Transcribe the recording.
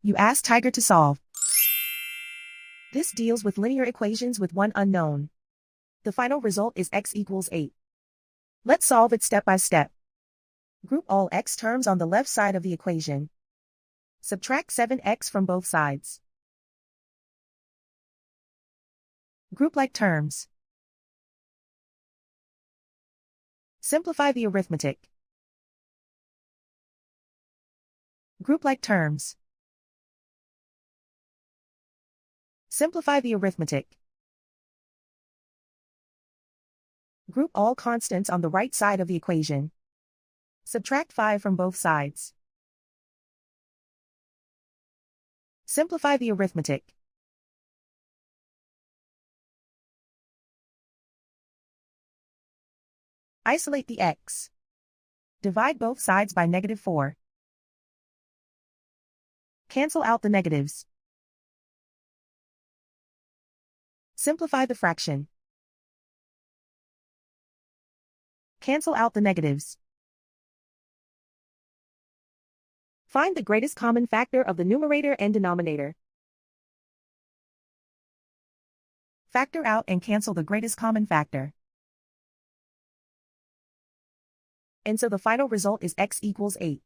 You ask Tiger to solve. This deals with linear equations with one unknown. The final result is x equals 8. Let's solve it step by step. Group all x terms on the left side of the equation. Subtract 7x from both sides. Group like terms. Simplify the arithmetic. Group like terms. Simplify the arithmetic. Group all constants on the right side of the equation. Subtract 5 from both sides. Simplify the arithmetic. Isolate the x. Divide both sides by -4. Cancel out the negatives. Simplify the fraction. Cancel out the negatives. Find the greatest common factor of the numerator and denominator. Factor out and cancel the greatest common factor. And so the final result is x equals 8.